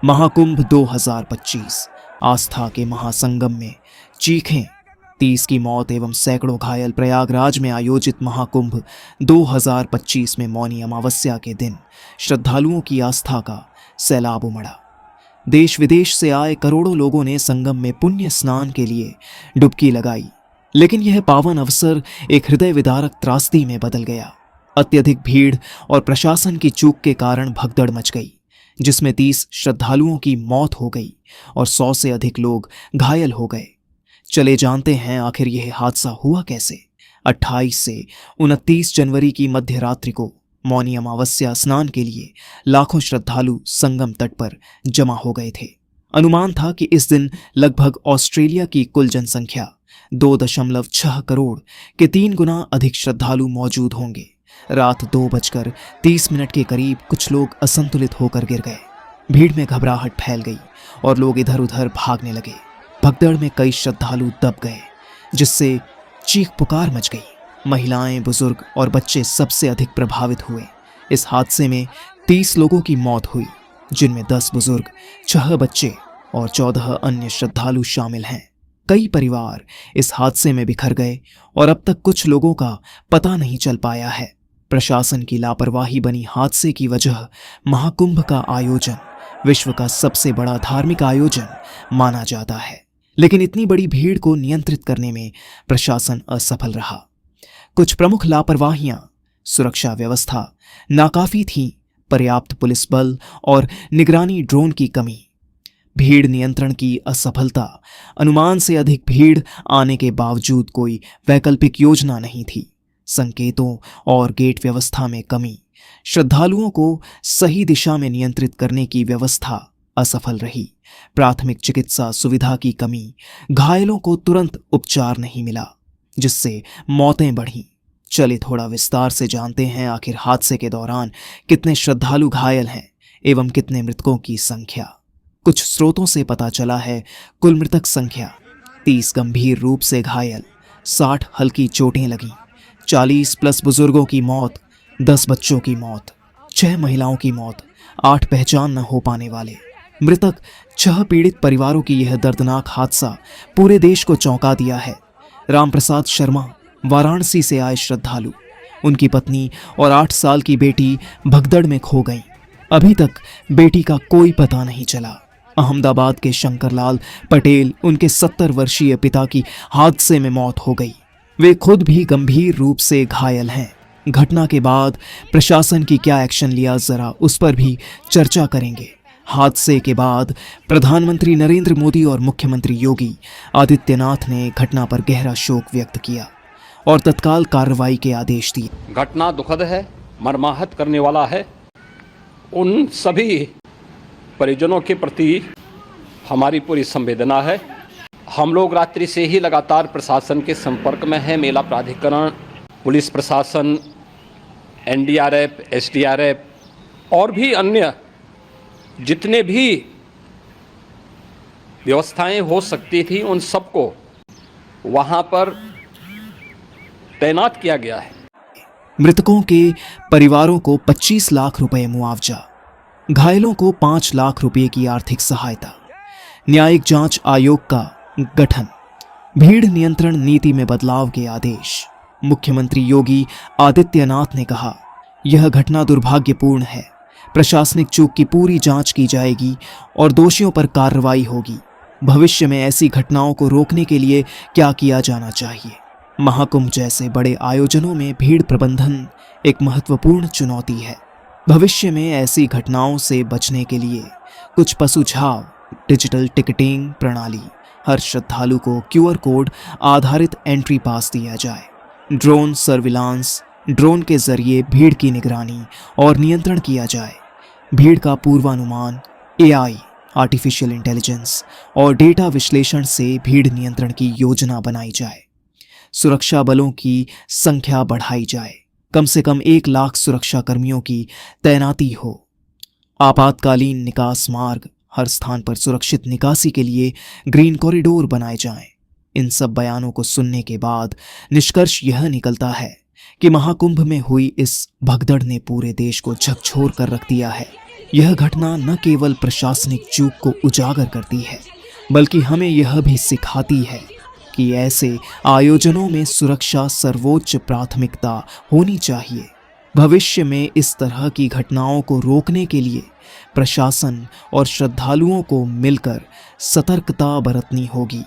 महाकुंभ 2025 आस्था के महासंगम में चीखें, 30 की मौत एवं सैकड़ों घायल। प्रयागराज में आयोजित महाकुंभ 2025 में मौनी अमावस्या के दिन श्रद्धालुओं की आस्था का सैलाब उमड़ा। देश विदेश से आए करोड़ों लोगों ने संगम में पुण्य स्नान के लिए डुबकी लगाई, लेकिन यह पावन अवसर एक हृदय विदारक त्रासदी में बदल गया। अत्यधिक भीड़ और प्रशासन की चूक के कारण भगदड़ मच गई, जिसमें 30 श्रद्धालुओं की मौत हो गई और 100 से अधिक लोग घायल हो गए। चले जानते हैं आखिर यह हादसा हुआ कैसे। 28 से 29 जनवरी की मध्य रात्रि को मौनी अमावस्या स्नान के लिए लाखों श्रद्धालु संगम तट पर जमा हो गए थे। अनुमान था कि इस दिन लगभग ऑस्ट्रेलिया की कुल जनसंख्या 2.6 करोड़ के 3 गुना अधिक श्रद्धालु मौजूद होंगे। रात 2:30 के करीब कुछ लोग असंतुलित होकर गिर गए। भीड़ में घबराहट फैल गई और लोग इधर उधर भागने लगे। भगदड़ में कई श्रद्धालु दब गए, जिससे चीख पुकार मच गई। महिलाएं, बुजुर्ग और बच्चे सबसे अधिक प्रभावित हुए। इस हादसे में 30 लोगों की मौत हुई, जिनमें 10 बुजुर्ग, 6 बच्चे और 14 अन्य श्रद्धालु शामिल हैं। कई परिवार इस हादसे में बिखर गए और अब तक कुछ लोगों का पता नहीं चल पाया है। प्रशासन की लापरवाही बनी हादसे की वजह महाकुंभ का आयोजन विश्व का सबसे बड़ा धार्मिक आयोजन माना जाता है, लेकिन इतनी बड़ी भीड़ को नियंत्रित करने में प्रशासन असफल रहा। कुछ प्रमुख लापरवाहियां: सुरक्षा व्यवस्था नाकाफी थी, पर्याप्त पुलिस बल और निगरानी ड्रोन की कमी, भीड़ नियंत्रण की असफलता, अनुमान से अधिक भीड़ आने के बावजूद कोई वैकल्पिक योजना नहीं थी, संकेतों और गेट व्यवस्था में कमी, श्रद्धालुओं को सही दिशा में नियंत्रित करने की व्यवस्था असफल रही, प्राथमिक चिकित्सा सुविधा की कमी, घायलों को तुरंत उपचार नहीं मिला, जिससे मौतें बढ़ीं। चलिए थोड़ा विस्तार से जानते हैं आखिर हादसे के दौरान कितने श्रद्धालु घायल हैं एवं कितने मृतकों की संख्या। कुछ स्रोतों से पता चला है कुल मृतक संख्या 30 गंभीर रूप से घायल, 60 हल्की चोटें लगीं, 40 प्लस बुजुर्गों की मौत, 10 बच्चों की मौत, 6 महिलाओं की मौत, 8 पहचान न हो पाने वाले मृतक। 6 पीड़ित परिवारों की यह दर्दनाक हादसा पूरे देश को चौंका दिया है। रामप्रसाद शर्मा वाराणसी से आए श्रद्धालु, उनकी पत्नी और 8 साल की बेटी भगदड़ में खो गईं। अभी तक बेटी का कोई पता नहीं चला। अहमदाबाद के शंकरलाल पटेल, उनके 70 वर्षीय पिता की हादसे में मौत हो गई। वे खुद भी गंभीर रूप से घायल हैं। घटना के बाद प्रशासन की क्या एक्शन लिया, जरा उस पर भी चर्चा करेंगे। हादसे के बाद प्रधानमंत्री नरेंद्र मोदी और मुख्यमंत्री योगी आदित्यनाथ ने घटना पर गहरा शोक व्यक्त किया और तत्काल कार्रवाई के आदेश दिए। घटना दुखद है, मर्माहत करने वाला है। उन सभी परिजनों के प्रति हमारी पूरी संवेदना है। हम लोग रात्रि से ही लगातार प्रशासन के संपर्क में हैं। मेला प्राधिकरण, पुलिस प्रशासन, एनडीआरएफ, एसडीआरएफ और भी अन्य जितने भी व्यवस्थाएं हो सकती थी, उन सबको वहां पर तैनात किया गया है। मृतकों के परिवारों को 25 लाख रुपए मुआवजा, घायलों को 5 लाख रुपए की आर्थिक सहायता, न्यायिक जांच आयोग का गठन, भीड़ नियंत्रण नीति में बदलाव के आदेश। मुख्यमंत्री योगी आदित्यनाथ ने कहा, यह घटना दुर्भाग्यपूर्ण है। प्रशासनिक चूक की पूरी जांच की जाएगी और दोषियों पर कार्रवाई होगी। भविष्य में ऐसी घटनाओं को रोकने के लिए क्या किया जाना चाहिए। महाकुंभ जैसे बड़े आयोजनों में भीड़ प्रबंधन एक महत्वपूर्ण चुनौती है। भविष्य में ऐसी घटनाओं से बचने के लिए कुछ सुझाव: डिजिटल टिकटिंग प्रणाली, हर श्रद्धालु को QR कोड आधारित एंट्री पास दिया जाए, ड्रोन सर्विलांस, ड्रोन के जरिए भीड़ की निगरानी और नियंत्रण किया जाए, भीड़ का पूर्वानुमान, AI आर्टिफिशियल इंटेलिजेंस और डेटा विश्लेषण से भीड़ नियंत्रण की योजना बनाई जाए, सुरक्षा बलों की संख्या बढ़ाई जाए, कम से कम 1 लाख सुरक्षा कर्मियों की तैनाती हो, आपातकालीन निकास मार्ग, हर स्थान पर सुरक्षित निकासी के लिए ग्रीन कॉरिडोर बनाए जाएं। इन सब बयानों को सुनने के बाद निष्कर्ष यह निकलता है कि महाकुंभ में हुई इस भगदड़ ने पूरे देश को झकझोर कर रख दिया है। यह घटना न केवल प्रशासनिक चूक को उजागर करती है, बल्कि हमें यह भी सिखाती है कि ऐसे आयोजनों में सुरक्षा सर्वोच्च प्राथमिकता होनी चाहिए। भविष्य में इस तरह की घटनाओं को रोकने के लिए प्रशासन और श्रद्धालुओं को मिलकर सतर्कता बरतनी होगी।